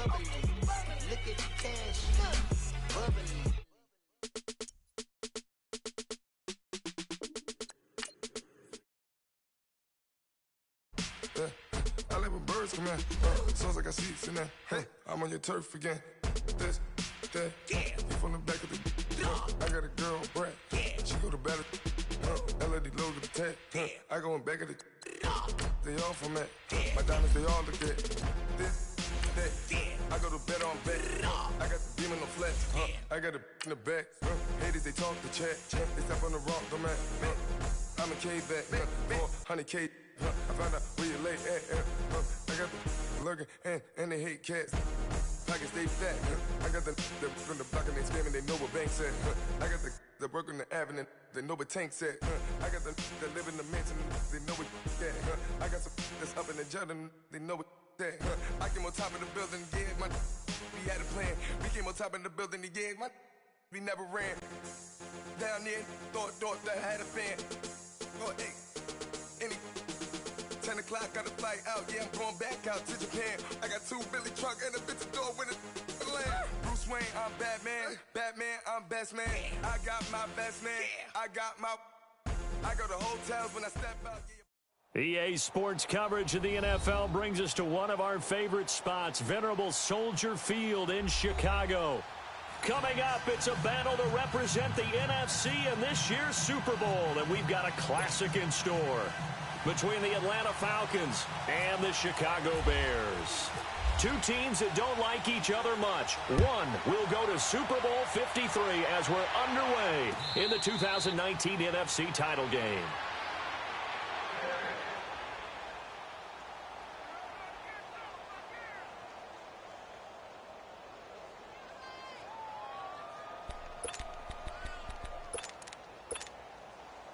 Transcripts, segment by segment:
bubbly. Look at the cash, bubbly. I like when birds come in. Sounds like I see seats in there. Hey, I'm on your turf again. This, that, you from the back of the. I got a girl, Brad. She go to battle. LED logo the tag. I go in back of the. They all from that. My diamonds, they all look at. This, that. I go to bed on bed. I got the demon on flat. I got a in the back. Haters, they talk the chat. They step on the rock, the mat. I'm a K-back. 400K. I found out where you lay at. I got the lurking and they hate cats. Pockets stay fat. I got the from the block and they screaming, they know what bank said. I got the work on the avenue, they know what tank said. I got the live in the mansion, they know what that. I got some that's up in the Jordan, they know what that. I came on top of the building, yeah, my we had a plan. We came on top of the building, yeah, my we never ran. Down there, thought that I had a fan. Oh, hey, any 10 o'clock, got a flight out, yeah, I'm going back out to Japan. I got 2 Billy truck and a bitch door with a land. Bruce Wayne, I'm Batman. Batman, I'm best man. I got my best man. I go to hotels when I step out. EA Sports coverage of the NFL brings us to one of our favorite spots, venerable Soldier Field in Chicago. Coming up, it's a battle to represent the NFC in this year's Super Bowl, and we've got a classic in store between the Atlanta Falcons and the Chicago Bears. Two teams that don't like each other much. One will go to Super Bowl 53 as we're underway in the 2019 NFC title game.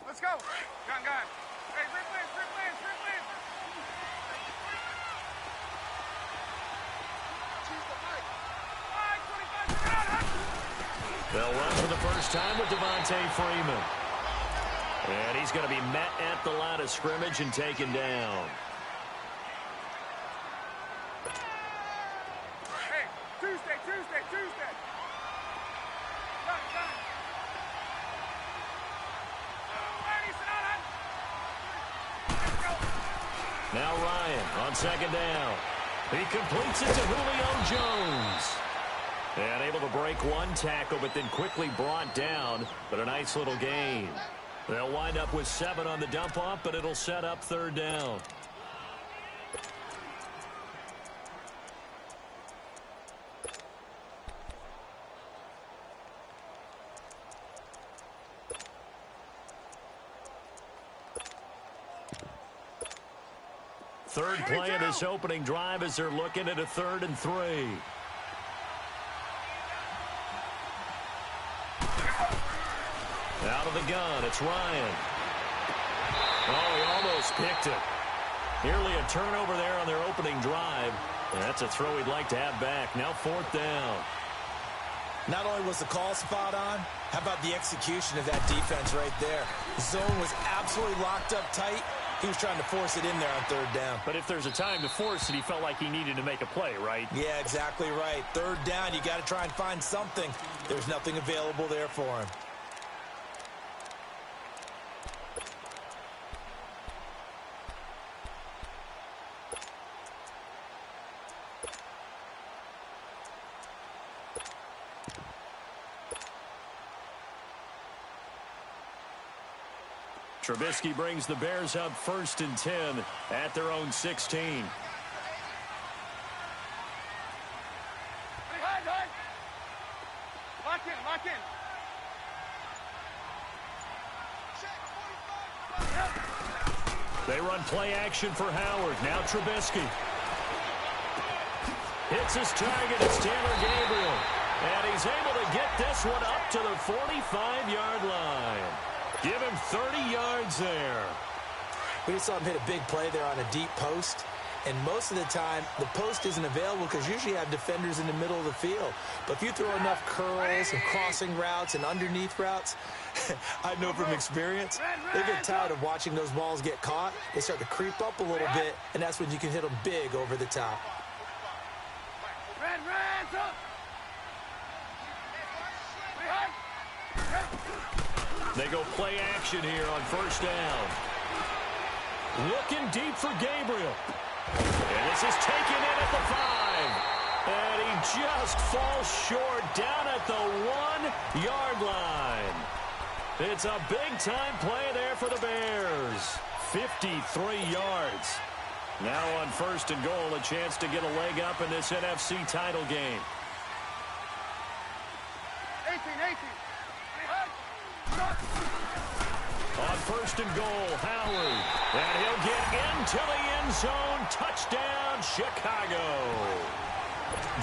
Let's go. Gun. Hey, replay. They'll run for the first time with Devontae Freeman. And he's going to be met at the line of scrimmage and taken down. Hey, Tuesday. Gun. Now Ryan on second down. He completes it to Julio Jones. And able to break one tackle, but then quickly brought down. But a nice little gain. They'll wind up with 7 on the dump-off, but it'll set up third down. Third play of this opening drive as they're looking at a 3rd and 3. Out of the gun, it's Ryan. Oh, he almost picked it. Nearly a turnover there on their opening drive. And that's a throw he'd like to have back. Now 4th down. Not only was the call spot on, how about the execution of that defense right there? The zone was absolutely locked up tight. He was trying to force it in there on 3rd down. But if there's a time to force it, he felt like he needed to make a play, right? Yeah, exactly right. 3rd down, you got to try and find something. There's nothing available there for him. Trubisky brings the Bears up 1st and 10 at their own 16. Lock in. They run play action for Howard. Now Trubisky. Hits his target. It's Taylor Gabriel. And he's able to get this one up to the 45-yard line. Give him 30 yards there. We just saw him hit a big play there on a deep post. And most of the time, the post isn't available because usually you have defenders in the middle of the field. But if you throw enough curls and crossing routes and underneath routes, I know from experience, they get tired of watching those balls get caught. They start to creep up a little bit, and that's when you can hit them big over the top. Hands up. They go play action here on first down. Looking deep for Gabriel. And this is taken in at the 5. And he just falls short down at the 1-yard line. It's a big-time play there for the Bears. 53 yards. Now on first and goal, a chance to get a leg up in this NFC title game. 18. On first and goal, Howard. And he'll get into the end zone. Touchdown, Chicago.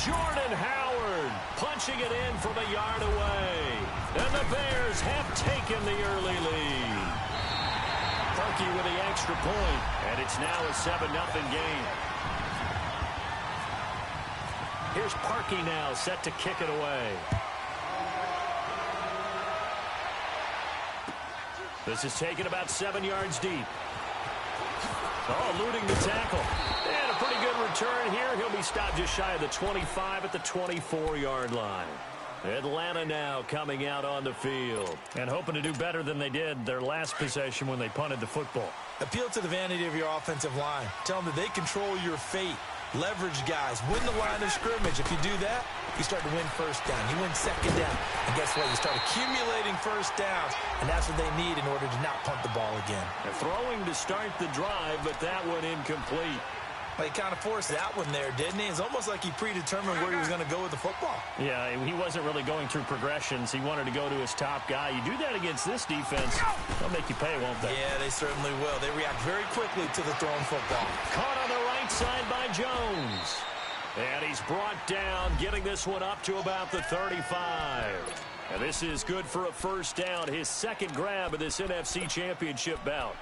Jordan Howard punching it in from a yard away. And the Bears have taken the early lead. Parkey with the extra point, and it's now a 7-0 game. Here's Parkey now, set to kick it away. This is taken about 7 yards deep. Oh, eluding the tackle. And a pretty good return here. He'll be stopped just shy of the 25 at the 24-yard line. Atlanta now coming out on the field and hoping to do better than they did their last possession when they punted the football. Appeal to the vanity of your offensive line. Tell them that they control your fate. Leverage guys. Win the line of scrimmage. If you do that, you start to win first down. You win second down. And guess what? You start accumulating first downs. And that's what they need in order to not punt the ball again. They're throwing to start the drive, but that one incomplete. Well, he kind of forced that one there, didn't he? It's almost like he predetermined where he was going to go with the football. Yeah, he wasn't really going through progressions. He wanted to go to his top guy. You do that against this defense, they'll make you pay, won't they? Yeah, they certainly will. They react very quickly to the thrown football. Caught on the right side by Jones. And he's brought down, getting this one up to about the 35. And this is good for a first down, his second grab of this NFC Championship bout.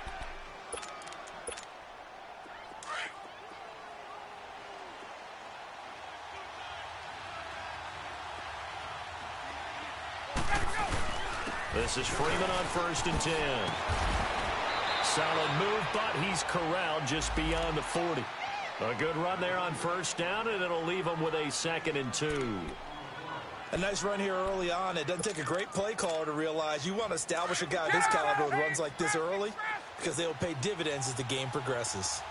This is Freeman on first and 10. Solid move, but he's corralled just beyond the 40. A good run there on first down, and it'll leave him with a 2nd and 2. A nice run here early on. It doesn't take a great play caller to realize you want to establish a guy this caliber with runs like this early because they'll pay dividends as the game progresses.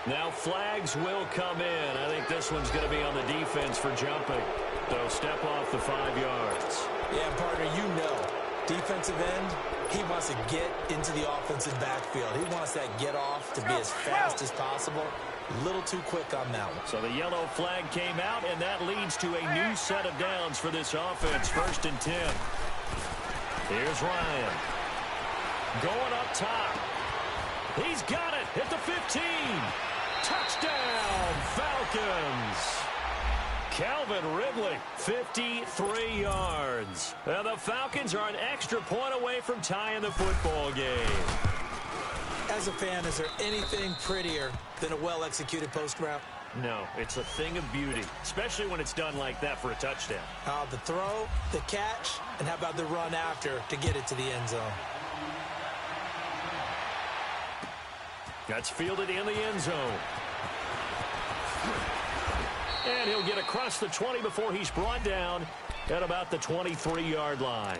Now flags will come in. I think this one's going to be on the defense for jumping. They'll step off the 5 yards. Yeah, partner, you know, defensive end, he wants to get into the offensive backfield. He wants that get off to be as fast as possible. A little too quick on that one. So the yellow flag came out, and that leads to a new set of downs for this offense. 1st and 10. Here's Ryan. Going up top. He's got it at the 15. Touchdown, Falcons. Calvin Ridley, 53 yards. And the Falcons are an extra point away from tying the football game. As a fan, is there anything prettier than a well-executed post route? No, it's a thing of beauty, especially when it's done like that for a touchdown. The throw, the catch, and how about the run after to get it to the end zone? That's fielded in the end zone. And he'll get across the 20 before he's brought down at about the 23-yard line.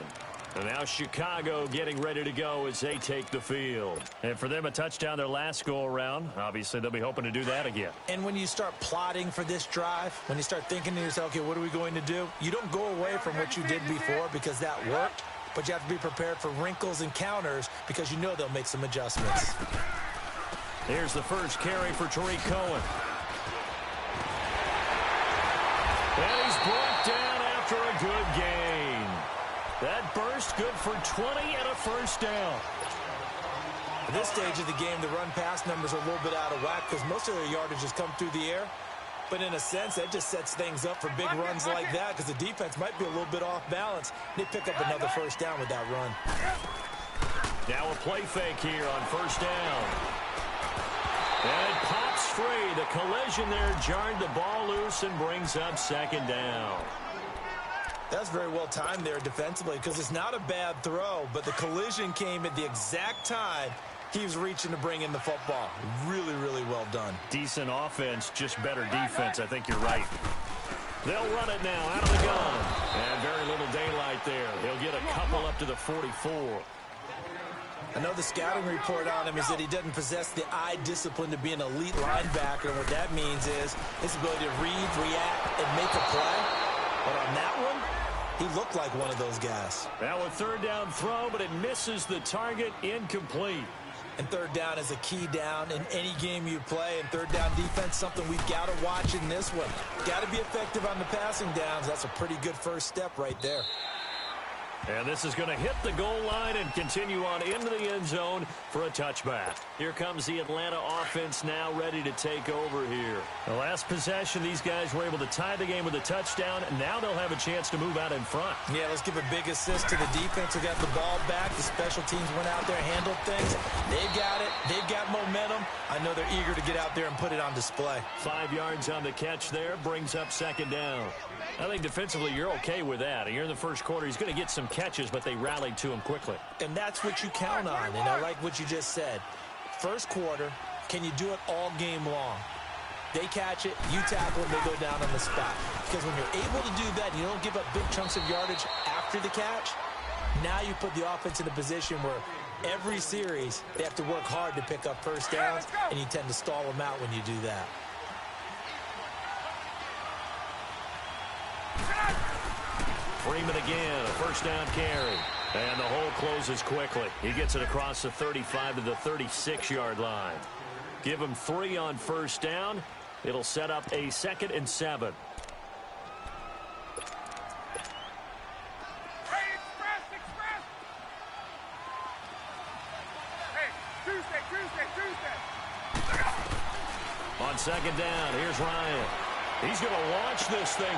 And now Chicago getting ready to go as they take the field. And for them, a touchdown their last go-around. Obviously, they'll be hoping to do that again. And when you start plotting for this drive, when you start thinking to yourself, okay, what are we going to do? You don't go away from what you did before because that worked, but you have to be prepared for wrinkles and counters because you know they'll make some adjustments. Here's the first carry for Tariq Cohen. And he's brought down after a good gain. That burst good for 20 and a first down. At this stage of the game, the run-pass numbers are a little bit out of whack because most of their yardage has come through the air. But in a sense, that just sets things up for big runs like that because the defense might be a little bit off balance. They pick up another first down with that run. Now a play fake here on first down. And it pops free. The collision there jarred the ball loose and brings up 2nd down. That's very well timed there defensively because it's not a bad throw, but the collision came at the exact time he was reaching to bring in the football. Really, really well done. Decent offense, just better defense. I think you're right. They'll run it now out of the gun. And very little daylight there. He'll get a couple up to the 44. I know the scouting report on him is that he doesn't possess the eye discipline to be an elite linebacker. And what that means is his ability to read, react, and make a play. But on that one, he looked like one of those guys. Now a third down throw, but it misses the target, incomplete. And third down is a key down in any game you play. And third down defense, something we've got to watch in this one. Got to be effective on the passing downs. That's a pretty good first step right there. And this is going to hit the goal line and continue on into the end zone for a touchback. Here comes the Atlanta offense now ready to take over here. The last possession, these guys were able to tie the game with a touchdown, and now they'll have a chance to move out in front. Yeah, let's give a big assist to the defense who got the ball back. The special teams went out there, handled things. They've got it. They've got momentum. I know they're eager to get out there and put it on display. 5 yards on the catch there, brings up second down. I think defensively you're okay with that. You're in the first quarter. He's going to get some catches, but they rallied to him quickly. And that's what you count on, and I like what you just said. First quarter, can you do it all game long? They catch it, you tackle it, they go down on the spot. Because when you're able to do that, and you don't give up big chunks of yardage after the catch, now you put the offense in a position where every series they have to work hard to pick up first downs, and you tend to stall them out when you do that. Freeman again, a first down carry. And the hole closes quickly. He gets it across the 35 to the 36-yard line. Give him 3 on first down. It'll set up a 2nd and 7. On second down, here's Ryan. He's going to launch this thing.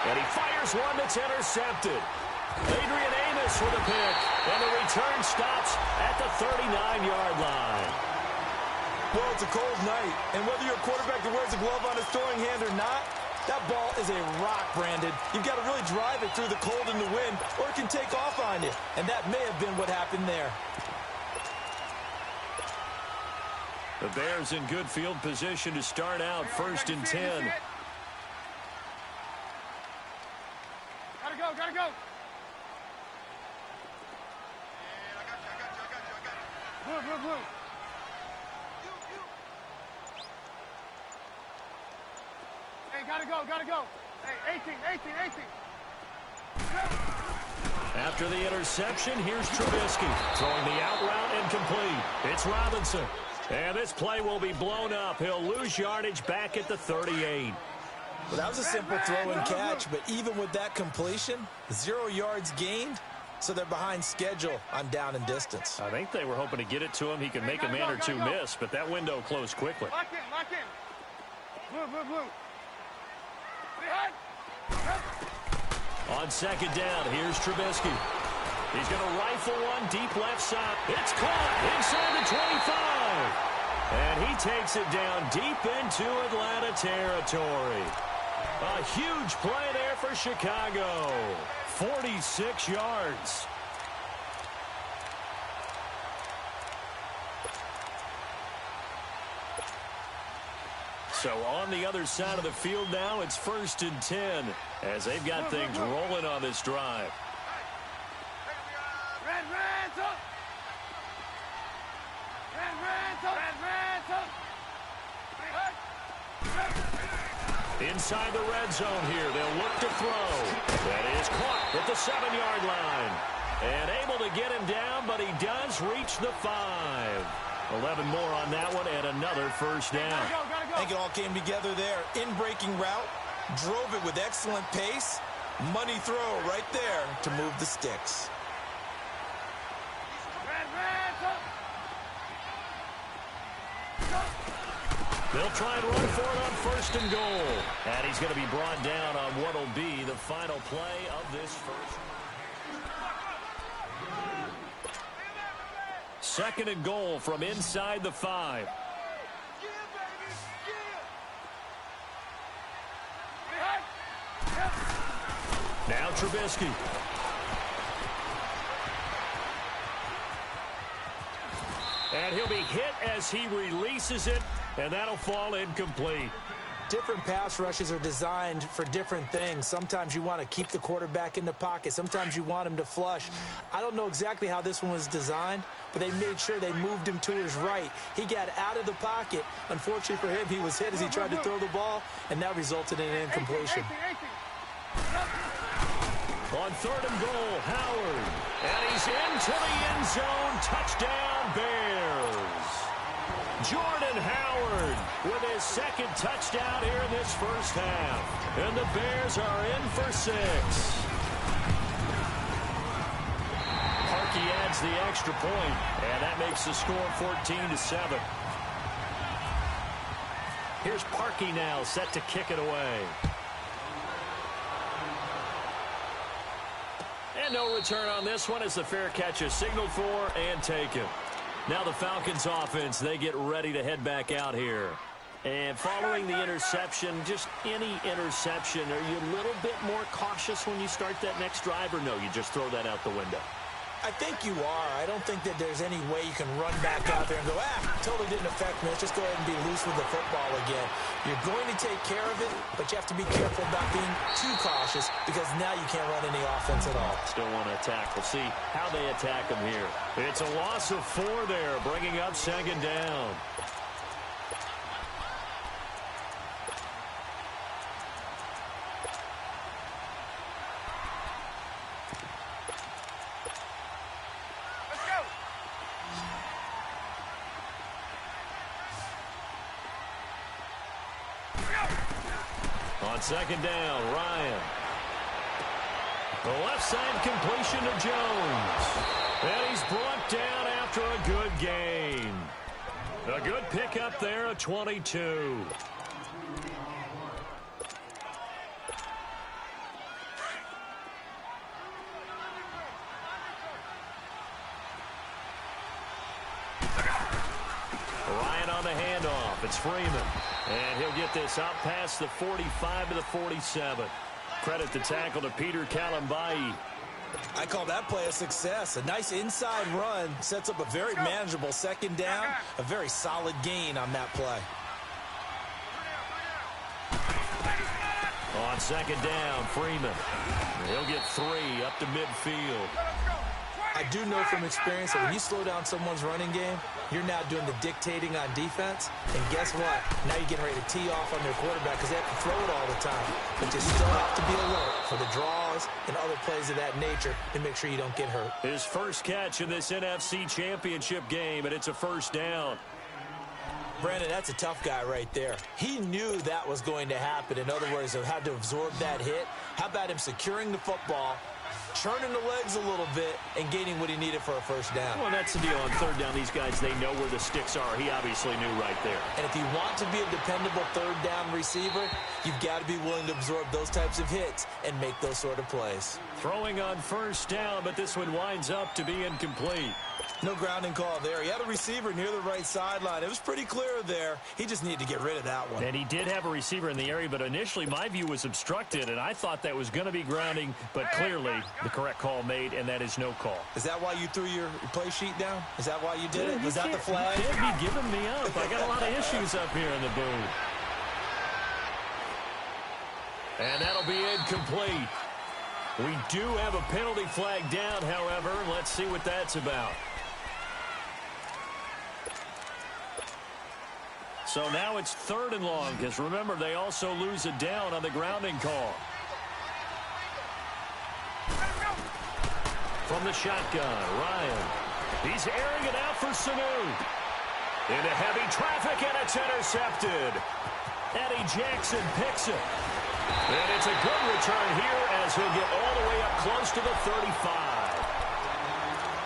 And he fires one that's intercepted. Adrian Amos with a pick. And the return stops at the 39-yard line. Well, it's a cold night. And whether you're a quarterback that wears a glove on his throwing hand or not, that ball is a rock, Brandon. You've got to really drive it through the cold and the wind, or it can take off on you. And that may have been what happened there. The Bears in good field position to start out 1st and 10. Gotta go. Blue. Hey, gotta go. Hey, 18. After the interception, here's Trubisky throwing the out route and complete. It's Robinson. And this play will be blown up. He'll lose yardage back at the 38. Well, that was a simple throw and catch, but even with that completion, 0 yards gained, so they're behind schedule on down and distance. I think they were hoping to get it to him. He could make a man or two miss, but that window closed quickly. Lock in. Blue. On second down, here's Trubisky. He's going to rifle one deep left side. It's caught inside the 25. And he takes it down deep into Atlanta territory. A huge play there for Chicago. 46 yards. So on the other side of the field now, it's 1st and 10 as they've got things rolling on this drive. Inside the red zone here, they'll look to throw. That is caught at the 7-yard line. And able to get him down, but he does reach the 5. 11 more on that one, and another first down. I think it all came together there. In-breaking route, drove it with excellent pace. Money throw right there to move the sticks. They'll try and run for it on 1st and goal. And he's going to be brought down on what will be the final play of this first. 2nd and goal from inside the 5. Now Trubisky. And he'll be hit as he releases it. and that'll fall incomplete. Different pass rushes are designed for different things. Sometimes you want to keep the quarterback in the pocket. Sometimes you want him to flush. I don't know exactly how this one was designed, but they made sure they moved him to his right. He got out of the pocket. Unfortunately for him, he was hit as he tried to throw the ball, and that resulted in an incompletion. On 3rd and goal, Howard. And he's into the end zone. Touchdown, Bears. Jordan Howard with his 2nd touchdown here in this first half. And the Bears are in for 6. Parkey adds the extra point, and that makes the score 14-7. Here's Parkey now, set to kick it away. And no return on this one as the fair catch is signaled for and taken. Now the Falcons offense, they get ready to head back out here. And following the interception, just any interception, are you a little bit more cautious when you start that next drive, or no, you just throw that out the window? I think you are. I don't think that there's any way you can run back out there and go, totally didn't affect me. Let's just go ahead and be loose with the football again. You're going to take care of it, but you have to be careful about being too cautious because now you can't run any offense at all. Still want to attack. We'll see how they attack them here. It's a loss of 4 there, bringing up 2nd down. On 2nd down, Ryan. The left side completion to Jones. And he's brought down after a good gain. A good pickup there at 22. Ryan on the handoff. It's Freeman. And he'll get this out past the 45 to the 47. Credit the tackle to Peter Kalambai. I call that play a success. A nice inside run sets up a very manageable 2nd down. A very solid gain on that play. On 2nd down, Freeman. He'll get 3 up to midfield. I do know from experience that when you slow down someone's running game, you're now doing the dictating on defense. And guess what? Now you're getting ready to tee off on their quarterback because they have to throw it all the time. But you still have to be alert for the draws and other plays of that nature to make sure you don't get hurt. His first catch in this NFC Championship game, and it's a 1st down. Brandon, that's a tough guy right there. He knew that was going to happen. In other words, he had to absorb that hit. How about him securing the football, churning the legs a little bit, and gaining what he needed for a 1st down? Well, that's the deal. On 3rd down, these guys, they know where the sticks are. He obviously knew right there. And if you want to be a dependable 3rd down receiver, you've got to be willing to absorb those types of hits and make those sort of plays. Throwing on 1st down, but this one winds up to be incomplete. No grounding call there. He had a receiver near the right sideline. It was pretty clear there. He just needed to get rid of that one. And he did have a receiver in the area, but initially my view was obstructed, and I thought that was going to be grounding, but clearly the correct call made, and that is no call. Is that why you threw your play sheet down? Is that why you did it? Was that the flag? You can't be giving me up. I got a lot of issues up here in the booth. And that'll be incomplete. We do have a penalty flag down, however. Let's see what that's about. So now it's 3rd and long, because remember, they also lose it down on the grounding call. From the shotgun, Ryan. He's airing it out for Sanu. Into heavy traffic, and it's intercepted. Eddie Jackson picks it. And it's a good return here as he'll get all the way up close to the 35.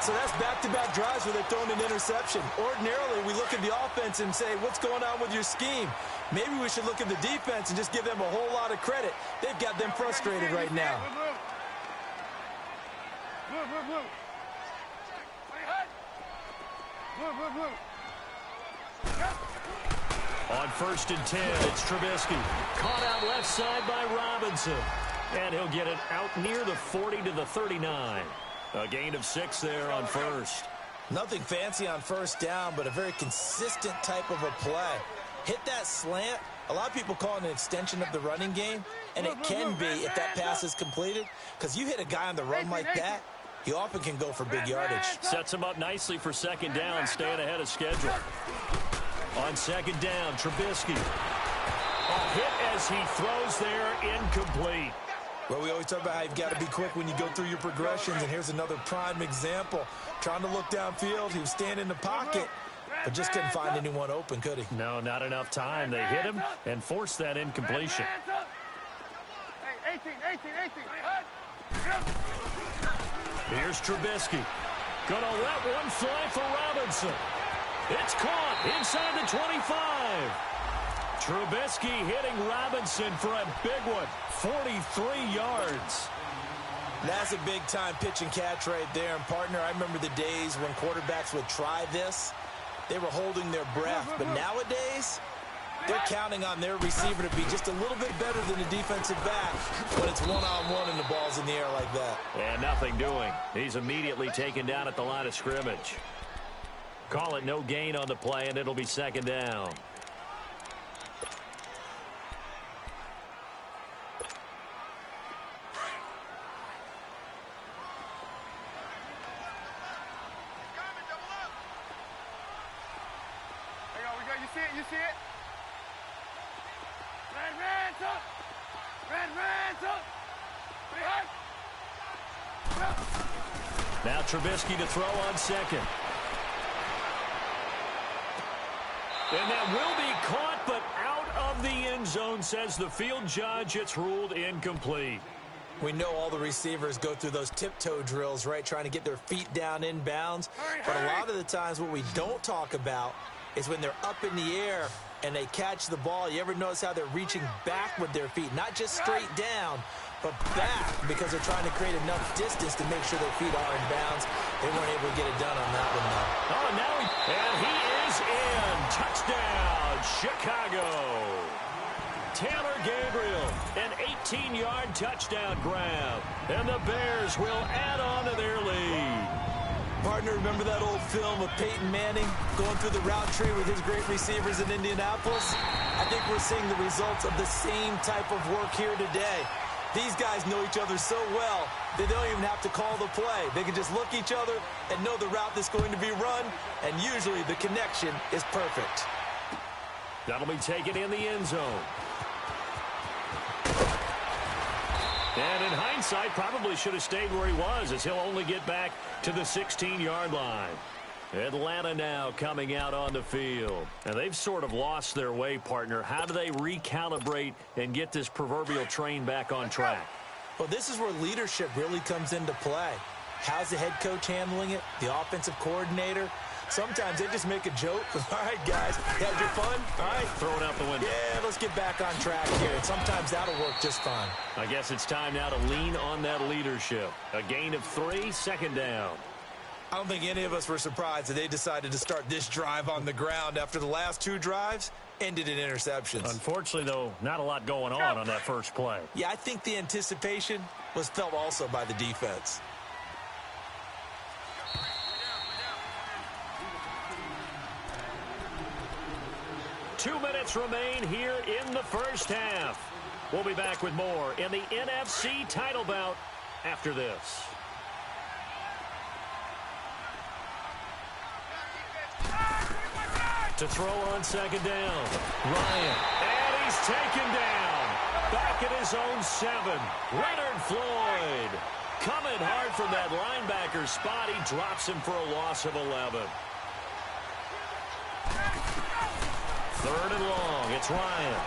So that's back-to-back drives where they've thrown an interception. Ordinarily, we look at the offense and say, what's going on with your scheme? Maybe we should look at the defense and just give them a whole lot of credit. They've got them frustrated right now. On 1st and 10, it's Trubisky. Caught out left side by Robinson. And he'll get it out near the 40 to the 39. A gain of 6 there on 1st. Nothing fancy on 1st down, but a very consistent type of a play. Hit that slant. A lot of people call it an extension of the running game, and it can be if that pass is completed, because you hit a guy on the run like that, he often can go for big yardage. Sets him up nicely for second down, staying ahead of schedule. On second down, Trubisky. A hit as he throws there, incomplete. Well, we always talk about how you've got to be quick when you go through your progressions, and here's another prime example. Trying to look downfield, he was standing in the pocket, but just couldn't find anyone open, could he? No, not enough time. They hit him and forced that incompletion. Hey, 18. Here's Trubisky. Gonna let one fly for Robinson. It's caught inside the 25. Trubisky hitting Robinson for a big one. 43 yards. That's a big-time pitch and catch right there. And, partner, I remember the days when quarterbacks would try this. They were holding their breath. But nowadays, they're counting on their receiver to be just a little bit better than the defensive back when it's one-on-one and the ball's in the air like that. And nothing doing. He's immediately taken down at the line of scrimmage. Call it no gain on the play, and it'll be second down. You see it? Red up. Now Trubisky to throw on second. And that will be caught, but out of the end zone, says the field judge. It's ruled incomplete. We know all the receivers go through those tiptoe drills, right, trying to get their feet down in bounds. But a lot of the times what we don't talk about is when they're up in the air and they catch the ball. You ever notice how they're reaching back with their feet? Not just straight down, but back, because they're trying to create enough distance to make sure their feet are in bounds. They weren't able to get it done on that one, though. Oh, now he is in. Touchdown, Chicago. Taylor Gabriel, an 18-yard touchdown grab. And the Bears will add on to their lead. Partner, remember that old film of Peyton Manning going through the route tree with his great receivers in Indianapolis? I think we're seeing the results of the same type of work here today. These guys know each other so well that they don't even have to call the play. They can just look each other and know the route that's going to be run, and usually the connection is perfect. That'll be taken in the end zone. And in hindsight, probably should have stayed where he was, as he'll only get back to the 16-yard line. Atlanta now coming out on the field. And they've sort of lost their way, partner. How do they recalibrate and get this proverbial train back on track? Well, this is where leadership really comes into play. How's the head coach handling it? The offensive coordinator? Sometimes they just make a joke. All right, guys, had your fun? All right. Throw it out the window. Yeah, let's get back on track here. And sometimes that'll work just fine. I guess it's time now to lean on that leadership. A gain of 3, second down. I don't think any of us were surprised that they decided to start this drive on the ground after the last 2 drives ended in interceptions. Unfortunately, though, not a lot going on that first play. Yeah, I think the anticipation was felt also by the defense. Two minutes remain here in the first half. We'll be back with more in the NFC title bout after this. To throw on second down, Ryan, and he's taken down. Back at his own 7, Leonard Floyd. Coming hard from that linebacker spot, he drops him for a loss of 11. 3rd and long, it's Ryan.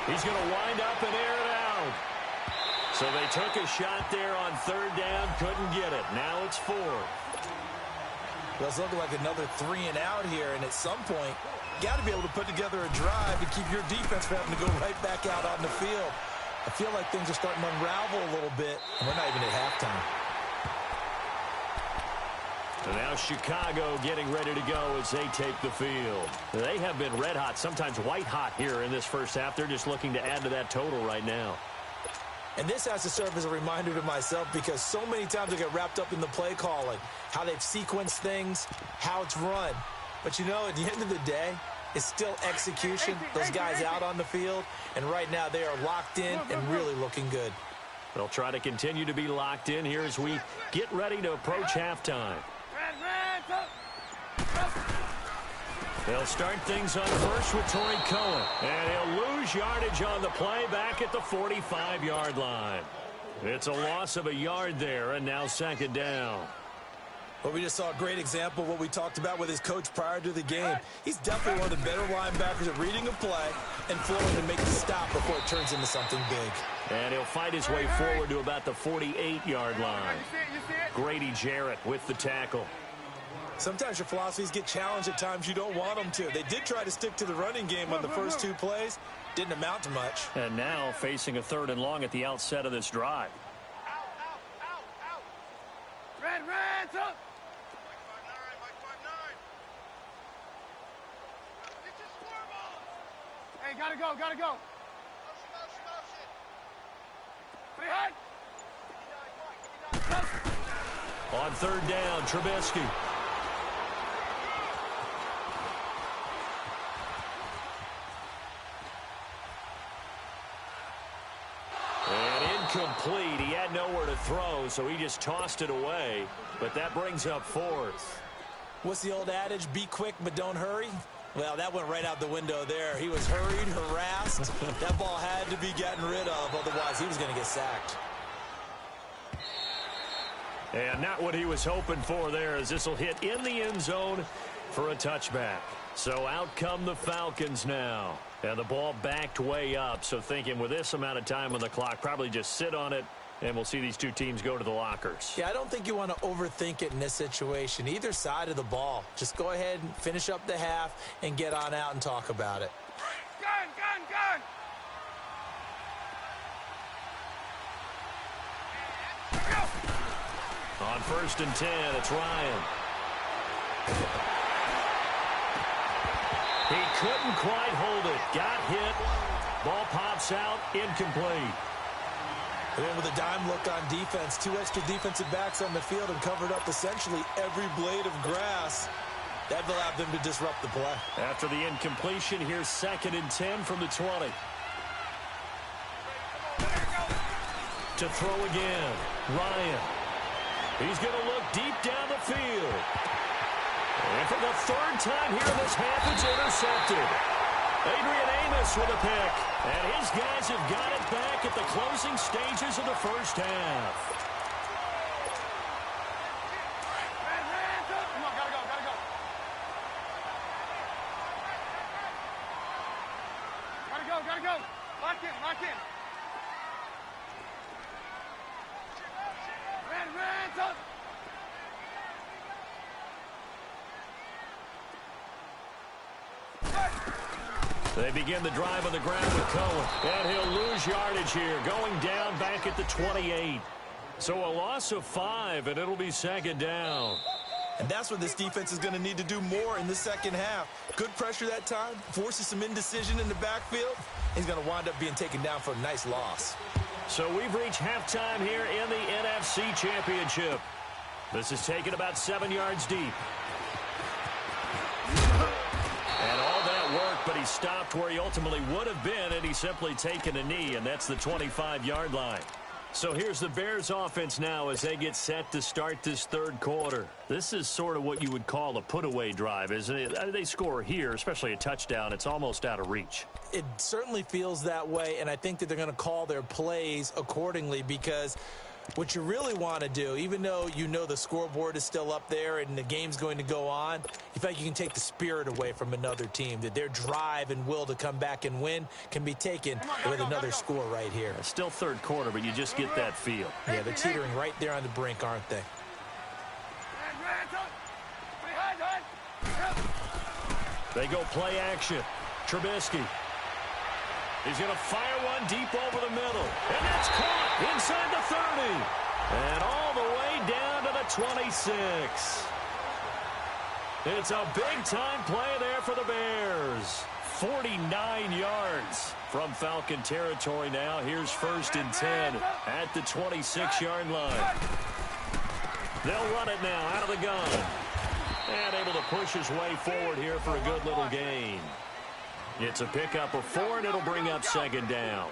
He's going to wind up and air it out. So they took a shot there on 3rd down, couldn't get it. Now it's 4th. Well, it's looking like another 3 and out here, and at some point, you got to be able to put together a drive to keep your defense from having to go right back out on the field. I feel like things are starting to unravel a little bit, and we're not even at halftime. And now Chicago getting ready to go as they take the field. They have been red hot, sometimes white hot here in this first half. They're just looking to add to that total right now. And this has to serve as a reminder to myself, because so many times I get wrapped up in the play calling, how they've sequenced things, how it's run. But, you know, at the end of the day, It's still execution. Those guys out on the field, and right now they are locked in and really looking good. They'll try to continue to be locked in here as we get ready to approach halftime. They'll start things on first with Torrey Cohen. And he'll lose yardage on the play back at the 45-yard line. It's a loss of a yard there, and now second down. Well, we just saw a great example of what we talked about with his coach prior to the game. He's definitely one of the better linebackers at reading a play and flowing to make the stop before it turns into something big. And he'll fight his way forward to about the 48-yard line. Grady Jarrett with the tackle. Sometimes your philosophies get challenged at times you don't want them to. They did try to stick to the running game on the first two plays. Didn't amount to much. And now facing a 3rd and long at the outset of this drive. Red, up! Hey, gotta go. On 3rd down, Trubisky. And incomplete. He had nowhere to throw, so he just tossed it away. But that brings up 4th. What's the old adage? Be quick, but don't hurry. Well, that went right out the window there. He was hurried, harassed. That ball had to be gotten rid of, otherwise he was going to get sacked. And not what he was hoping for there, as this will hit in the end zone for a touchback. So out come the Falcons now. And the ball backed way up, so thinking with this amount of time on the clock, probably just sit on it, and we'll see these two teams go to the lockers. Yeah, I don't think you want to overthink it in this situation. Either side of the ball. Just go ahead and finish up the half and get on out and talk about it. Gun! On 1st and 10, it's Ryan. He couldn't quite hold it. Got hit. Ball pops out. Incomplete. And then with a dime look on defense, 2 extra defensive backs on the field and covered up essentially every blade of grass. That allowed them to disrupt the play. After the incompletion, here's 2nd and 10 from the 20. To throw again, Ryan. He's going to look deep down the field. And for the 3rd time here in this half, it's intercepted. Adrian Amos with a pick. And his guys have got it back at the closing stages of the first half. Come on, gotta go. Gotta go. Lock in. Red, up! They begin the drive on the ground with Cohen. And he'll lose yardage here, going down back at the 28. So a loss of 5, and it'll be 2nd down. And that's what this defense is going to need to do more in the second half. Good pressure that time, forces some indecision in the backfield. He's going to wind up being taken down for a nice loss. So we've reached halftime here in the NFC Championship. This is taken about 7 yards deep. And all that worked, but he stopped where he ultimately would have been, and he's simply taken a knee, and that's the 25-yard line. So here's the Bears offense now as they get set to start this 3rd quarter. This is sort of what you would call a put-away drive, isn't it? They score here, especially a touchdown. It's almost out of reach. It certainly feels that way, and I think that they're going to call their plays accordingly because what you really want to do, even though you know the scoreboard is still up there and the game's going to go on, you think you can take the spirit away from another team, that their drive and will to come back and win can be taken with another score right here. It's still 3rd quarter, but you just get that feel. Yeah, they're teetering right there on the brink, aren't they? They go play action. Trubisky. He's going to fire one deep over the middle. And that's caught inside the 30. And all the way down to the 26. It's a big-time play there for the Bears. 49 yards from Falcon territory now. Here's 1st and 10 at the 26-yard line. They'll run it now out of the gun. And able to push his way forward here for a good little gain. It's a pickup of 4, and it'll bring up second down.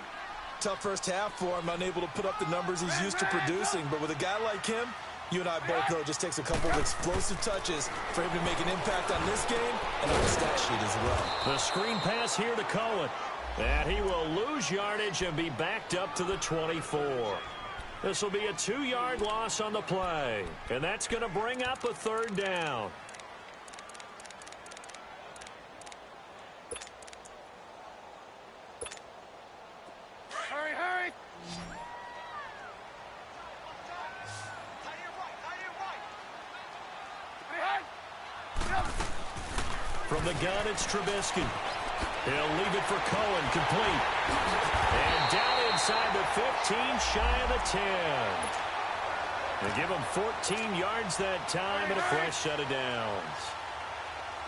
Tough first half for him, unable to put up the numbers he's used to producing. But with a guy like him, you and I both know it just takes a couple of explosive touches for him to make an impact on this game and on the stat sheet as well. The screen pass here to Cohen. And he will lose yardage and be backed up to the 24. This will be a 2-yard loss on the play. And that's going to bring up a third down. Hurry, hurry. From the gun, it's Trubisky. He'll leave it for Cohen, complete. And down inside the 15, shy of the 10. They give him 14 yards that time and a fresh set of downs.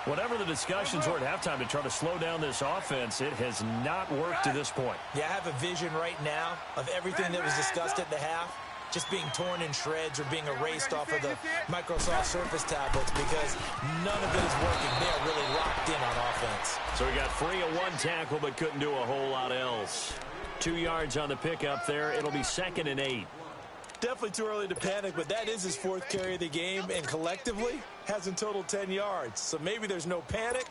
Whatever the discussions were at halftime to try to slow down this offense, it has not worked to this point. Yeah, I have a vision right now of everything that was discussed at the half just being torn in shreds or being erased off of the Microsoft Surface tablets because none of it is working. They are really locked in on offense. So he got free of 1 tackle but couldn't do a whole lot else. 2 yards on the pickup there. It'll be 2nd and 8. Definitely too early to panic, but that is his 4th carry of the game, and collectively has in total 10 yards. So maybe there's no panic,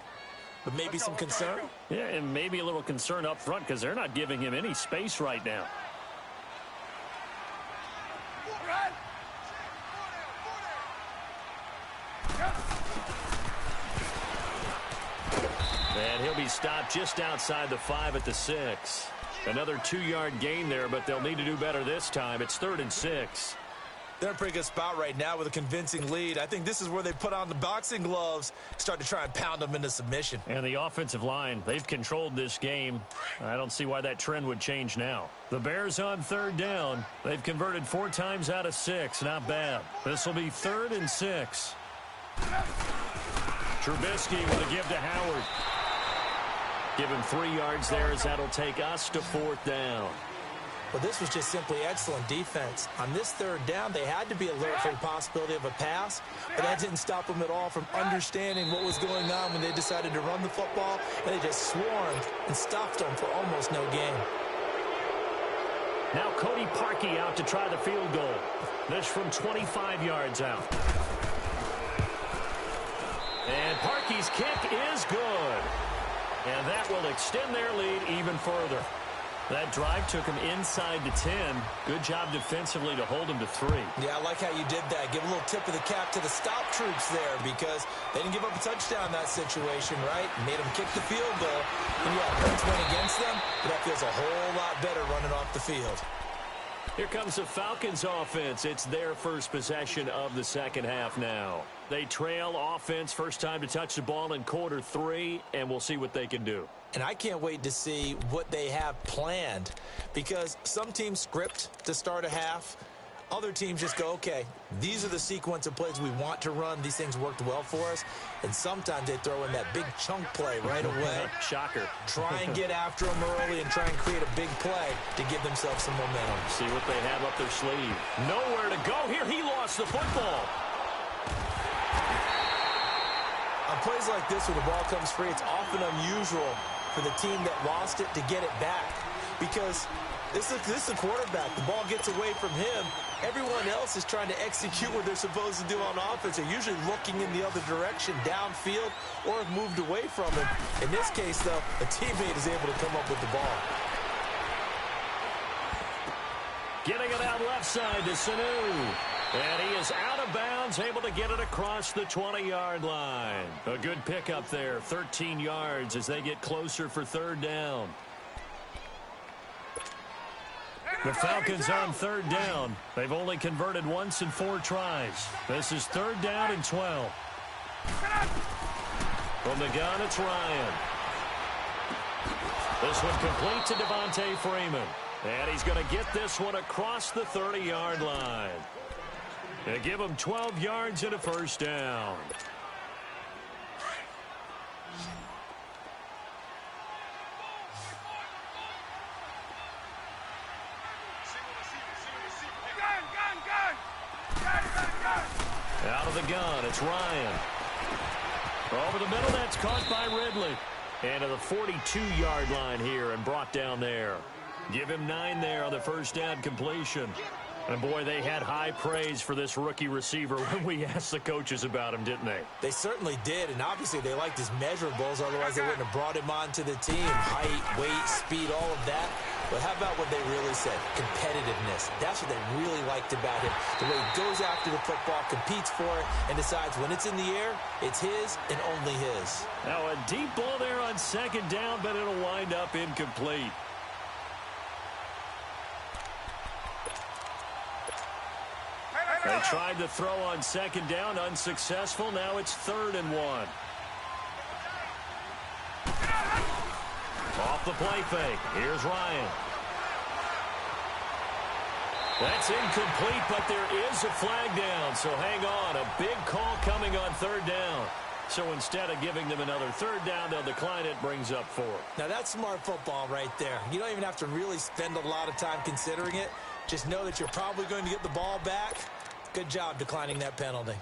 but maybe some concern. Yeah, and maybe a little concern up front because they're not giving him any space right now. And he'll be stopped just outside the 5 at the 6. Another 2-yard gain there, but they'll need to do better this time. It's 3rd and 6. They're in a pretty good spot right now with a convincing lead. I think this is where they put on the boxing gloves, start to try and pound them into submission. And the offensive line, they've controlled this game. I don't see why that trend would change now. The Bears on 3rd down. They've converted 4 times out of 6. Not bad. This will be 3rd and 6. Trubisky with a give to Howard. Give him 3 yards there as that'll take us to 4th down. Well, this was just simply excellent defense. On this 3rd down, they had to be alert for the possibility of a pass, but that didn't stop them at all from understanding what was going on when they decided to run the football, and they just swarmed and stopped them for almost no gain. Now Cody Parkey out to try the field goal. This from 25 yards out. And Parkey's kick is good. And that will extend their lead even further. That drive took him inside the 10. Good job defensively to hold him to 3. Yeah, I like how you did that. Give a little tip of the cap to the stop troops there because they didn't give up a touchdown in that situation, right? Made them kick the field goal. And yeah, points went against them, but that feels a whole lot better running off the field. Here comes the Falcons offense. It's their first possession of the second half now. They trail offense first time to touch the ball in quarter 3, and we'll see what they can do. And I can't wait to see what they have planned because some teams script to start a half. Other teams just go, okay, these are the sequence of plays we want to run. These things worked well for us. And sometimes they throw in that big chunk play right away. Shocker. Try and get after them early and try and create a big play to give themselves some momentum. See what they have up their sleeve. Nowhere to go here. He lost the football. On plays like this where the ball comes free, it's often unusual for the team that lost it to get it back because this is a quarterback. The ball gets away from him. Everyone else is trying to execute what they're supposed to do on offense. They're usually looking in the other direction, downfield, or have moved away from him. In this case, though, a teammate is able to come up with the ball. Getting it out left side to Sanu. And he is out of bounds, able to get it across the 20-yard line. A good pickup there, 13 yards as they get closer for 3rd down. The Falcons on 3rd down. They've only converted once in 4 tries. This is 3rd down and 12. From the gun, it's Ryan. This one complete to Devontae Freeman. And he's going to get this one across the 30-yard line. They give him 12 yards and a first down. Out of the gun, it's Ryan. Over the middle, that's caught by Ridley. And to the 42-yard line here and brought down there. Give him 9 there on the first down completion. And, boy, they had high praise for this rookie receiver when we asked the coaches about him, didn't they? They certainly did, and obviously they liked his measurables. Otherwise, they wouldn't have brought him onto the team. Height, weight, speed, all of that. But how about what they really said? Competitiveness. That's what they really liked about him. The way he goes after the football, competes for it, and decides when it's in the air, it's his and only his. Now, a deep ball there on second down, but it'll wind up incomplete. They tried to throw on second down, unsuccessful. Now it's 3rd and 1. Off the play fake. Here's Ryan. That's incomplete, but there is a flag down. So hang on. A big call coming on 3rd down. So instead of giving them another 3rd down, they'll decline it, brings up 4. Now that's smart football right there. You don't even have to really spend a lot of time considering it. Just know that you're probably going to get the ball back. Good job declining that penalty.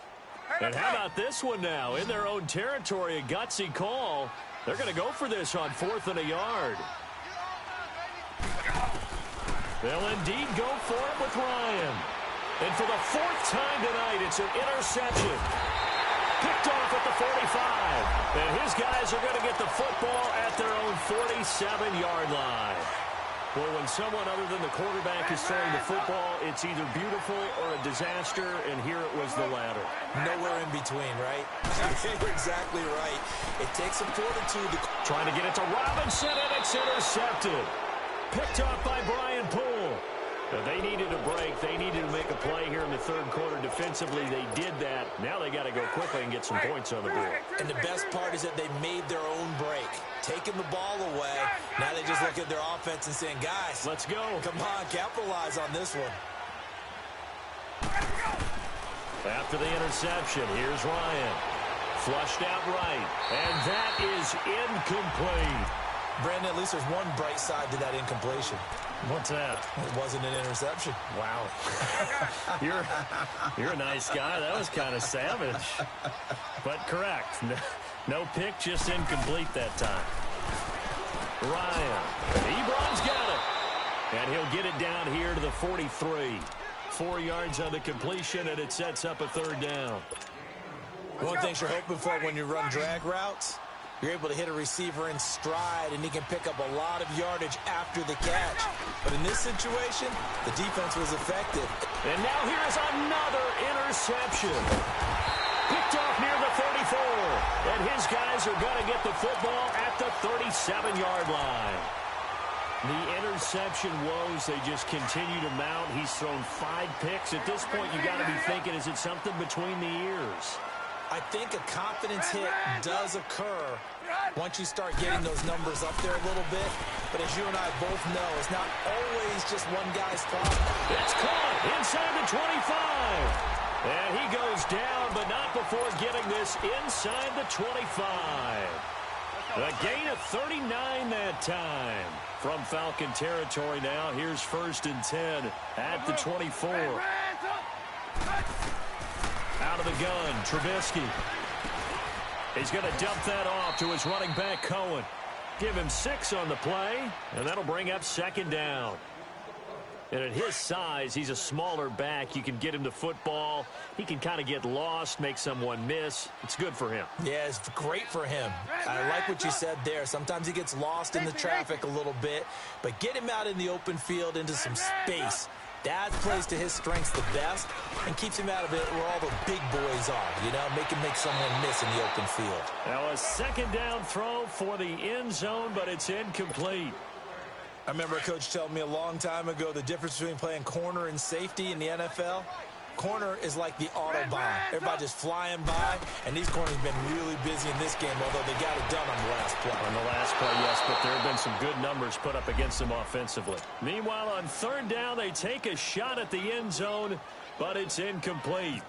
And how about this one now? In their own territory, a gutsy call. They're going to go for this on 4th and a yard. They'll indeed go for it with Ryan. And for the 4th time tonight, it's an interception. Picked off at the 45. And his guys are going to get the football at their own 47-yard line. Well, when someone other than the quarterback is throwing the football, it's either beautiful or a disaster, and here it was the latter. Nowhere in between, right? You're exactly right. It takes some fortitude to... Trying to get it to Robinson, and it's intercepted. Picked off by Brian Poole. Now, they needed a break. They needed to make a play here in the 3rd quarter defensively. They did that. Now they got to go quickly and get some points on the board. And the best part is that they made their own break. Taking the ball away. Now they just look at their offense and saying, guys, let's go. Come on, capitalize on this one. After the interception, here's Ryan. Flushed out right. And that is incomplete. Brandon, at least there's one bright side to that incompletion. What's that? It wasn't an interception. Wow. You're a nice guy. That was kind of savage. But correct. No pick, just incomplete that time. Ryan. Ebron's got it. And he'll get it down here to the 43. 4 yards on the completion, and it sets up a 3rd down. One thing you're hoping for when you run drag routes, you're able to hit a receiver in stride, and he can pick up a lot of yardage after the catch. But in this situation, the defense was effective. And now here's another interception. Picked off near the 34. And his guys are going to get the football at the 37-yard line. The interception woes, they just continue to mount. He's thrown 5 picks. At this point, you got to be thinking, is it something between the ears? I think a confidence hit does occur once you start getting those numbers up there a little bit. But as you and I both know, it's not always just one guy's fault. It's caught inside the 25. And he goes down, but not before getting this inside the 25. A gain of 39 that time. From Falcon territory now, here's 1st and 10 at the 24. Out of the gun, Trubisky. He's going to dump that off to his running back, Cohen. Give him 6 on the play, and that'll bring up 2nd down. And at his size, he's a smaller back. You can get him the football. He can kind of get lost, make someone miss. It's good for him. Yeah, it's great for him. I like what you said there. Sometimes he gets lost in the traffic a little bit, but get him out in the open field into some space. That plays to his strengths the best and keeps him out of it where all the big boys are, you know, make him make someone miss in the open field. Now a 2nd down throw for the end zone, but it's incomplete. I remember a coach telling me a long time ago the difference between playing corner and safety in the NFL. Corner is like the Autobahn. Everybody just flying by, and these corners have been really busy in this game, although they got it done on the last play. On the last play, yes, but there have been some good numbers put up against them offensively. Meanwhile, on 3rd down, they take a shot at the end zone, but it's incomplete.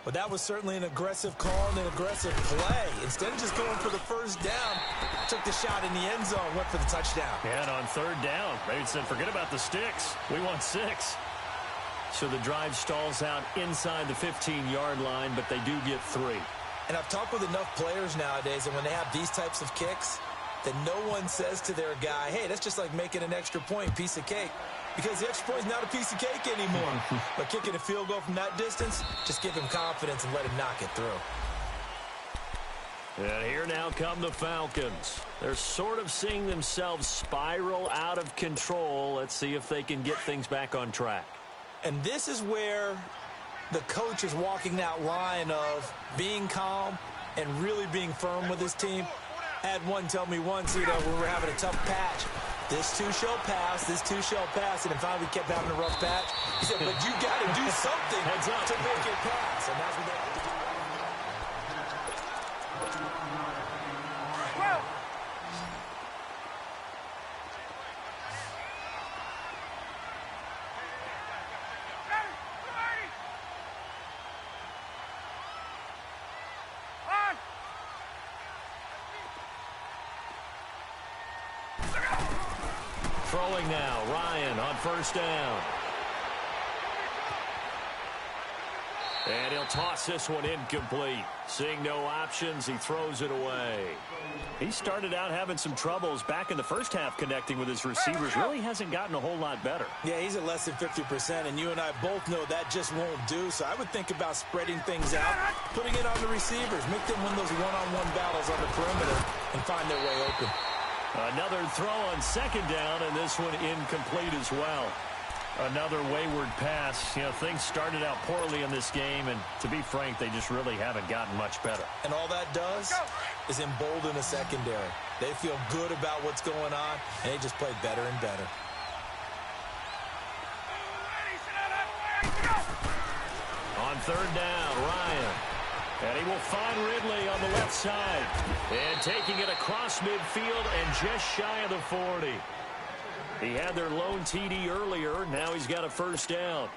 But that was certainly an aggressive call and an aggressive play. Instead of just going for the 1st down, took the shot in the end zone, went for the touchdown. Yeah, and on 3rd down, they said, forget about the sticks. We want 6. So the drive stalls out inside the 15-yard line, but they do get 3. And I've talked with enough players nowadays, and when they have these types of kicks, that no one says to their guy, hey, that's just like making an extra point, piece of cake. Because the extra point is not a piece of cake anymore. But kicking a field goal from that distance, just give him confidence and let him knock it through. And here now come the Falcons. They're sort of seeing themselves spiral out of control. Let's see if they can get things back on track. And this is where the coach is walking that line of being calm and really being firm with his team. I had one tell me once, when we were having a tough patch, this too shall pass, this too shall pass, and then finally we kept having a rough patch. He said, but you got to do something to make it pass, and that's what they have to do. Throwing now, Ryan on first down. And he'll toss this one incomplete. Seeing no options, he throws it away. He started out having some troubles back in the first half connecting with his receivers. Really hasn't gotten a whole lot better. Yeah, he's at less than 50%, and you and I both know that just won't do. So I would think about spreading things out, putting it on the receivers, make them win those one-on-one battles on the perimeter and find their way open. Another throw on second down, and this one incomplete as well. Another wayward pass. Things started out poorly in this game, and to be frank, they just really haven't gotten much better. And all that does is embolden a secondary. They feel good about what's going on, and they just play better and better. On third down, Ryan. And he will find Ridley on the left side. And taking it across midfield and just shy of the 40. He had their lone TD earlier. Now he's got a first down.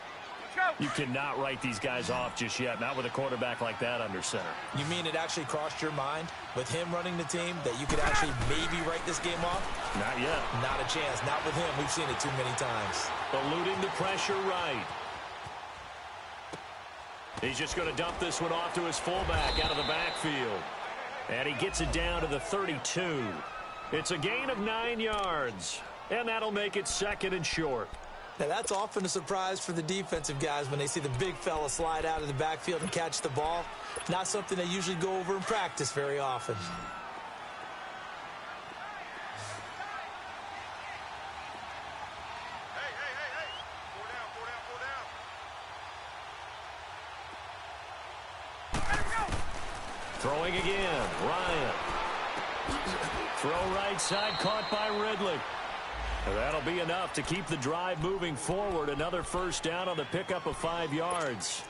You cannot write these guys off just yet, not with a quarterback like that under center. You mean it actually crossed your mind with him running the team that you could actually maybe write this game off? Not yet. Not a chance. Not with him. We've seen it too many times. Eluding the pressure right. He's just going to dump this one off to his fullback out of the backfield. And he gets it down to the 32. It's a gain of 9 yards. And that'll make it second and short. Now, that's often a surprise for the defensive guys when they see the big fella slide out of the backfield and catch the ball. Not something they usually go over in practice very often. Throwing again, Ryan. Throw right side, caught by Ridley. And that'll be enough to keep the drive moving forward. Another first down on the pickup of 5 yards.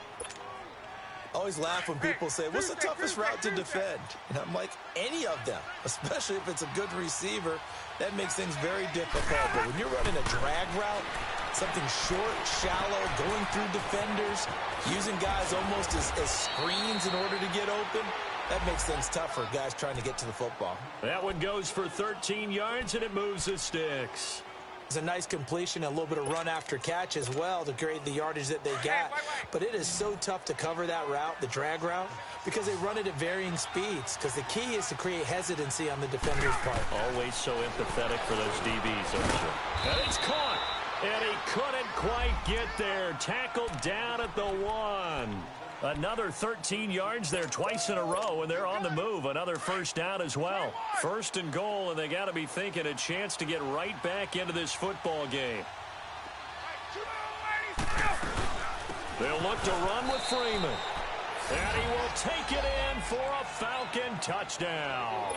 I always laugh when people say, what's the toughest route to defend? And I'm like, any of them, especially if it's a good receiver. That makes things very difficult. But when you're running a drag route, something short, shallow, going through defenders, using guys almost as screens in order to get open, that makes things tough for guys trying to get to the football. That one goes for 13 yards, and it moves the sticks. It's a nice completion, a little bit of run after catch as well to create the yardage that they got. But it is so tough to cover that route, the drag route, because they run it at varying speeds. Because the key is to create hesitancy on the defender's part. Always so empathetic for those DBs, aren't you? And it's caught. And he couldn't quite get there. Tackled down at the 1. Another 13 yards there twice in a row, and they're on the move. Another first down as well. First and goal, and they got to be thinking a chance to get right back into this football game. They'll look to run with Freeman. And he will take it in for a Falcon touchdown.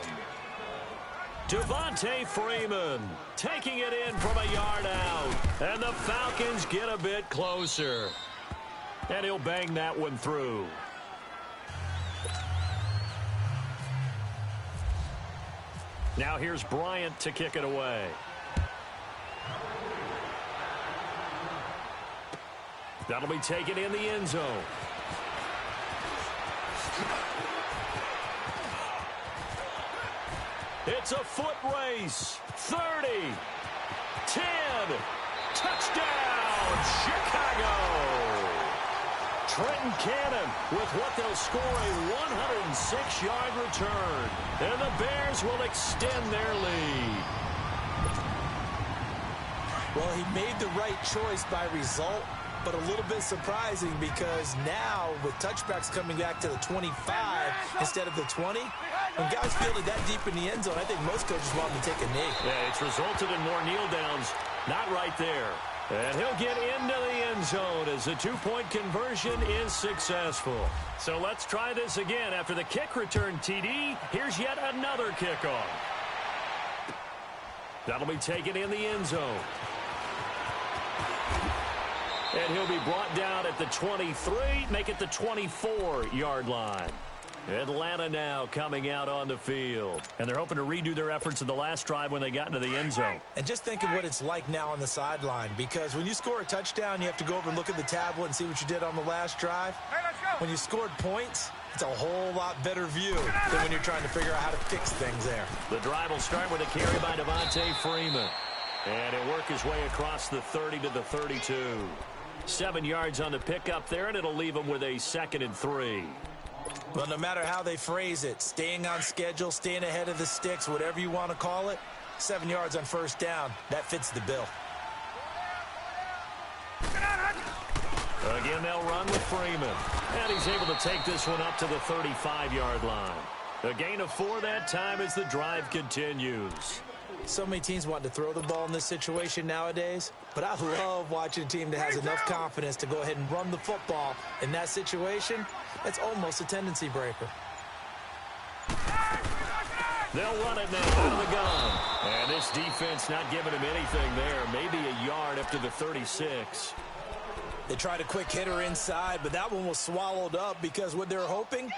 Devontae Freeman taking it in from a yard out. And the Falcons get a bit closer. And he'll bang that one through. Now here's Bryant to kick it away. That'll be taken in the end zone. It's a foot race. 30, 10, touchdown, Chicago. Trenton Cannon with what they'll score a 106-yard return. And the Bears will extend their lead. Well, he made the right choice by result, but a little bit surprising because now with touchbacks coming back to the 25 instead of the 20, when guys fielded that deep in the end zone, I think most coaches want him to take a knee. Yeah, it's resulted in more kneel downs. Not right there. And he'll get into the end zone as the two-point conversion is successful. So let's try this again. After the kick return TD, here's yet another kickoff. That'll be taken in the end zone. And he'll be brought down at the 23, make it the 24-yard line. Atlanta now coming out on the field. And they're hoping to redo their efforts in the last drive when they got into the end zone. And just think of what it's like now on the sideline, because when you score a touchdown, you have to go over and look at the tablet and see what you did on the last drive. When you scored points, it's a whole lot better view than when you're trying to figure out how to fix things there. The drive will start with a carry by Devontae Freeman. And he'll work his way across the 30 to the 32. 7 yards on the pickup there, and it'll leave him with a 2nd and 3. Well, no matter how they phrase it, staying on schedule, staying ahead of the sticks, whatever you want to call it, 7 yards on first down, that fits the bill. Again, they'll run with Freeman. And he's able to take this one up to the 35-yard line. A gain of 4 that time as the drive continues. So many teams want to throw the ball in this situation nowadays, but I love watching a team that has enough confidence to go ahead and run the football in that situation. That's almost a tendency breaker. They'll run it now out of the gun. And this defense not giving him anything there. Maybe a yard up to the 36. They tried a quick hitter inside, but that one was swallowed up because what they're hoping,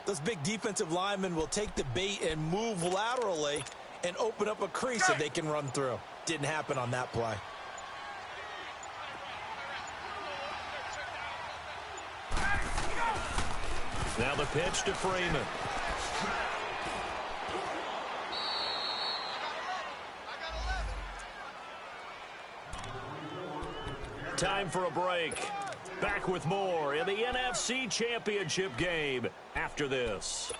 those big defensive linemen will take the bait and move laterally and open up a crease that they can run through. Didn't happen on that play. Now the pitch to Freeman. Time for a break. Back with more in the NFC Championship game after this.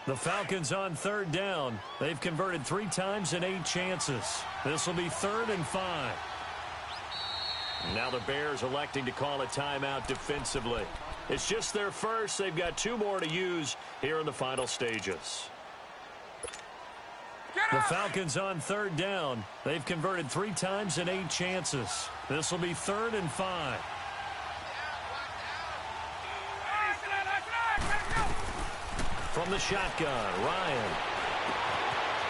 The Falcons on 3rd down. They've converted 3 times in 8 chances. This will be 3rd and 5. Now the Bears electing to call a timeout defensively. It's just their first. They've got 2 more to use here in the final stages. The Falcons on 3rd down. They've converted 3 times in 8 chances. This will be 3rd and 5. From the shotgun, Ryan.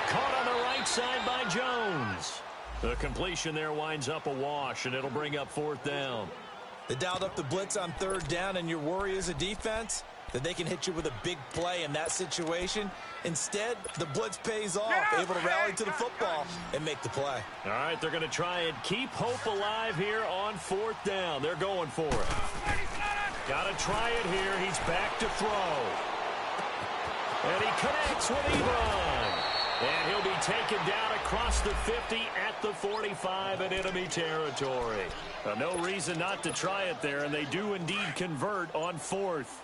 Caught on the right side by Jones. The completion there winds up a wash, and it'll bring up 4th down. They dialed up the blitz on 3rd down, and your worry as a defense that they can hit you with a big play in that situation. Instead, the blitz pays off, able to rally to the football and make the play. All right, they're going to try and keep hope alive here on 4th down. They're going for it. Got to try it here. He's back to throw. And he connects with Ebron. And he'll be taken down across the 50 at the 45 in enemy territory. No reason not to try it there, and they do indeed convert on 4th.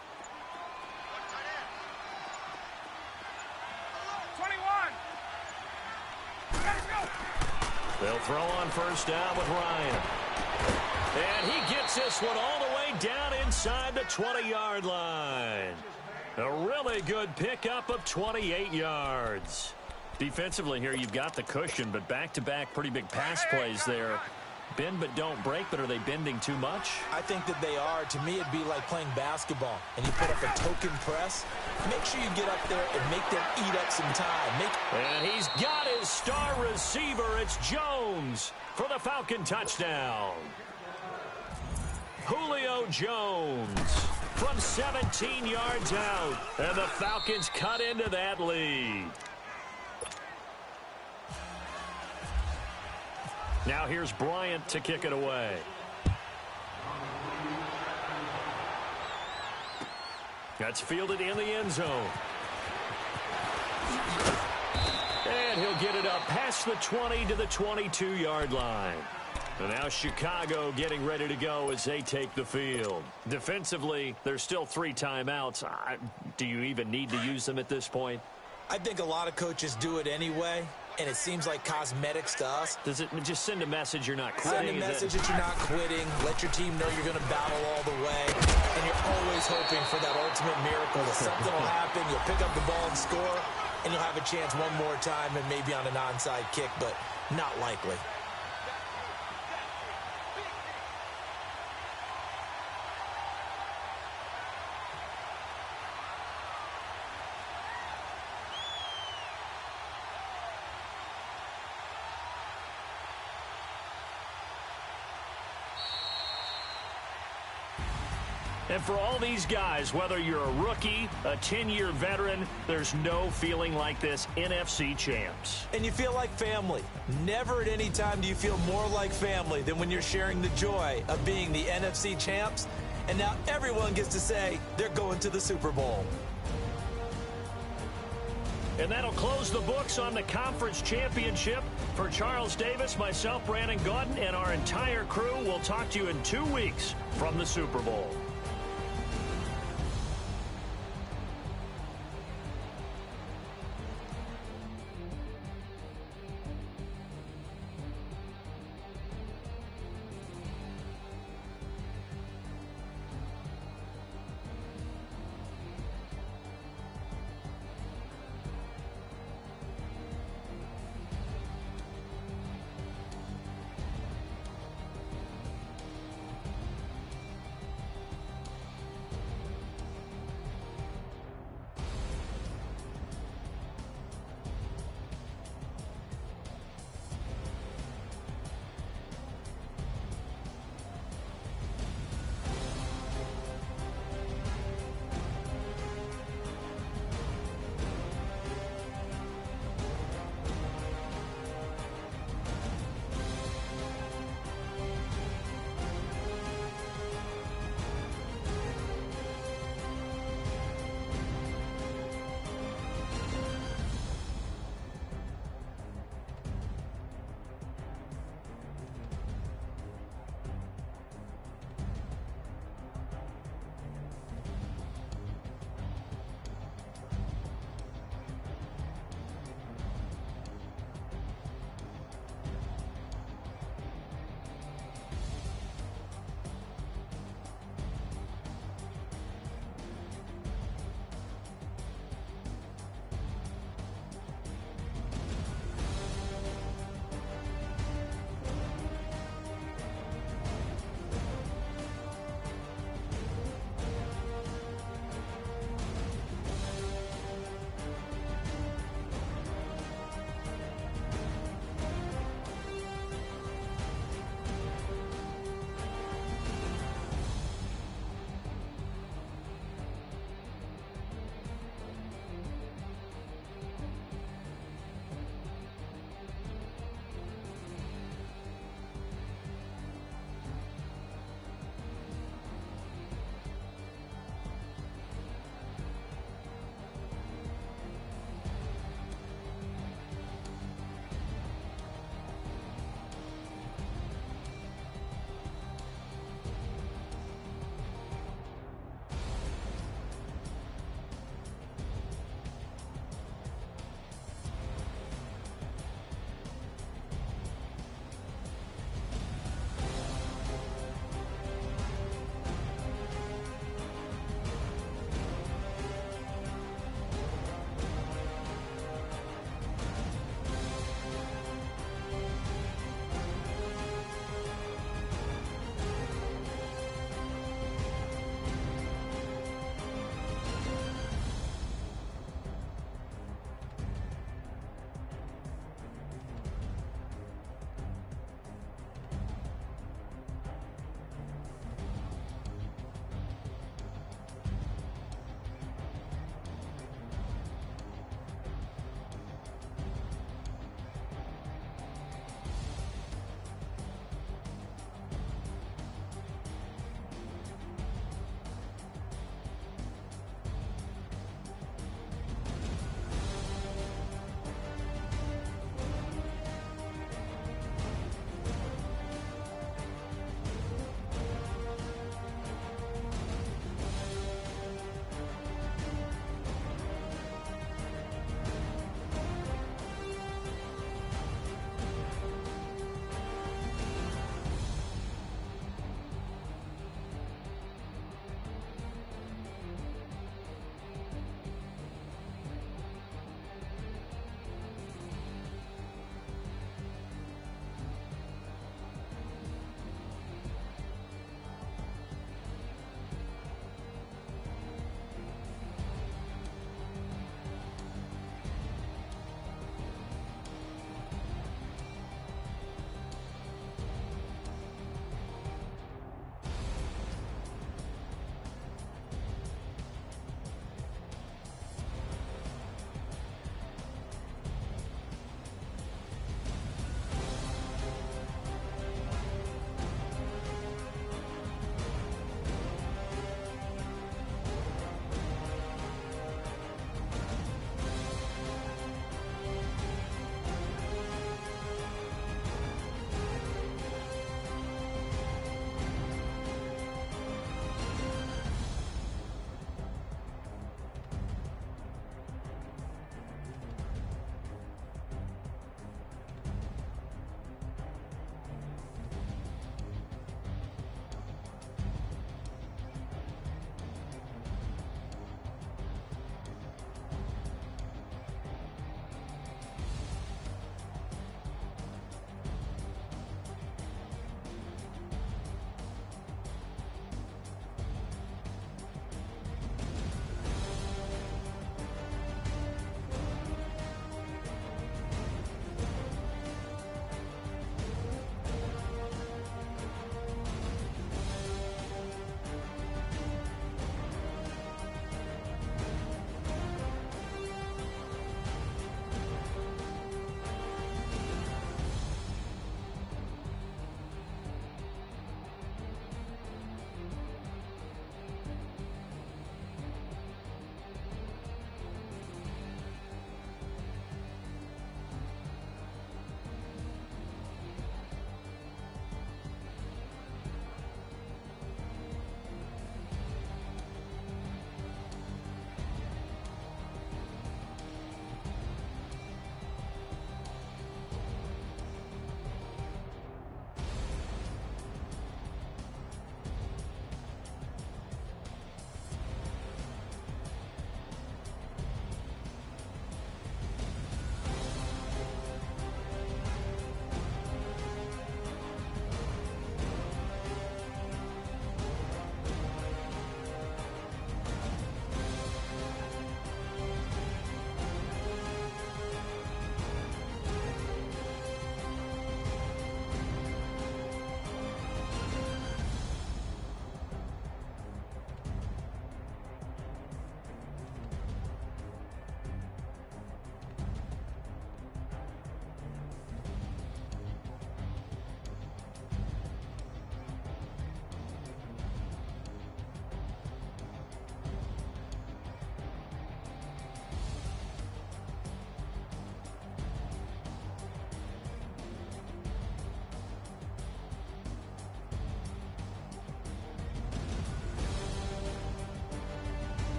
21. They'll throw on 1st down with Ryan. And he gets this one all the way down inside the 20-yard line. A really good pickup of 28 yards. Defensively here, you've got the cushion, but back-to-back pretty big pass plays there. Bend but don't break, but are they bending too much? I think that they are. To me, it'd be like playing basketball, and you put up a token press. Make sure you get up there and make them eat up some time. And he's got his star receiver. It's Jones for the Falcon touchdown. Julio Jones from 17 yards out. And the Falcons cut into that lead. Now here's Bryant to kick it away. That's fielded in the end zone. And he'll get it up past the 20 to the 22-yard line. And now Chicago getting ready to go as they take the field. Defensively, there's still 3 timeouts. Do you even need to use them at this point? I think a lot of coaches do it anyway, and it seems like cosmetics to us. Does it just send a message you're not quitting? Send a message that you're not quitting. Let your team know you're going to battle all the way. And you're always hoping for that ultimate miracle that something will happen. You'll pick up the ball and score, and you'll have a chance one more time and maybe on an onside kick, but not likely. And for all these guys, whether you're a rookie, a 10-year veteran, there's no feeling like this NFC champs. And you feel like family. Never at any time do you feel more like family than when you're sharing the joy of being the NFC champs. And now everyone gets to say they're going to the Super Bowl. And that'll close the books on the conference championship. For Charles Davis, myself, Brandon Gaudin, and our entire crew, we'll talk to you in 2 weeks from the Super Bowl.